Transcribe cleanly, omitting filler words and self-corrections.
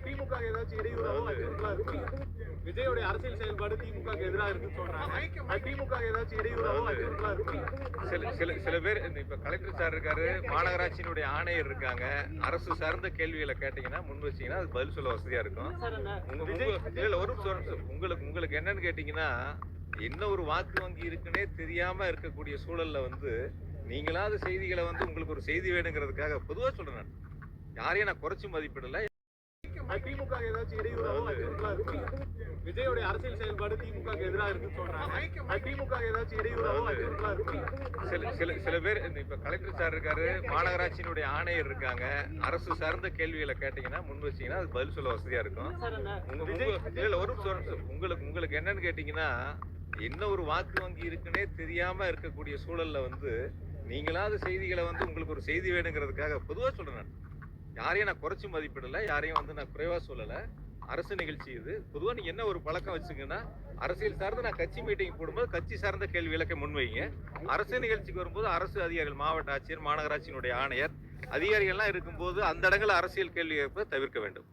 திமுக ஏதாச்சும் இடையூறாவோ அச்சுறுத்தலா இருக்கு. விஜயோட அரசியல் செயல்பாடு திமுக எதிராக இருக்குன்னு சொல்றாங்க. திமுக ஏதாச்சும் இடையூறாவோ அச்சுறுத்தலா இருக்கு. சில பேர் இப்ப கலெக்டர் சார் இருக்காரு, மாநகராட்சியினுடைய ஆணையர் இருக்காங்க. அரசு சார்ந்த கேள்விகளை கேட்டீங்கன்னா முன் வச்சீங்கன்னா அது பதில் சொல்ல வசதியா இருக்கும். உங்களுக்கு என்னன்னு கேட்டீங்கன்னா, என்ன ஒரு வாக்கு வங்கி இருக்குன்னே தெரியாம இருக்கக்கூடிய சூழல்ல நீங்களாவது செய்திகளை உங்களுக்கு ஒரு செய்தி வேணுங்கிறதுக்காக பொதுவா சொல்றேன். யாரையும் நான் குறைச்சு மதிப்பிடல. திமுக ஏதாச்சும் இடையூறாவோ அச்சுறுத்தலா இருக்கு. விஜயோட அரசியல் செயல்பாடு திமுக எதிராக இருக்குன்னு சொல்றாங்க. திமுக ஏதாச்சும் இடையூறாவோ அச்சுறுத்தலா இருக்கு. சில பேர் இப்ப கலெக்டர் சார் இருக்காரு, மாநகராட்சியினுடைய ஆணையர் இருக்காங்க. அரசு சார்ந்த கேள்விகளை கேட்டீங்கன்னா முன் வச்சீங்கன்னா அது பதில் சொல்ல வசதியா இருக்கும். உங்களுக்கு என்னன்னு கேட்டீங்கன்னா, என்ன ஒரு வாக்கு வங்கி இருக்குன்னே தெரியாம இருக்கக்கூடிய சூழல்ல நீங்களாவது செய்திகளை உங்களுக்கு ஒரு செய்தி வேணுங்கிறதுக்காக பொதுவா சொல்றேன். யாரையும் நான் குறைச்சு மதிப்பிடல, யாரையும் நான் குறைவா சொல்லல. அரசு நிகழ்ச்சி இது. பொதுவா நீங்க என்ன ஒரு பழக்கம் வச்சுங்கன்னா, அரசியல் சார்ந்து நான் கட்சி மீட்டிங் போடும்போது கட்சி சார்ந்த கேள்வி விளக்க முன்வைங்க. அரசு நிகழ்ச்சிக்கு வரும்போது அரசு அதிகாரிகள், மாவட்ட ஆட்சியர், மாநகராட்சியினுடைய ஆணையர், அதிகாரிகள்லாம் இருக்கும்போது அந்த இடங்களில் அரசியல் கேள்வி கேட்பதை தவிர்க்க வேண்டும்.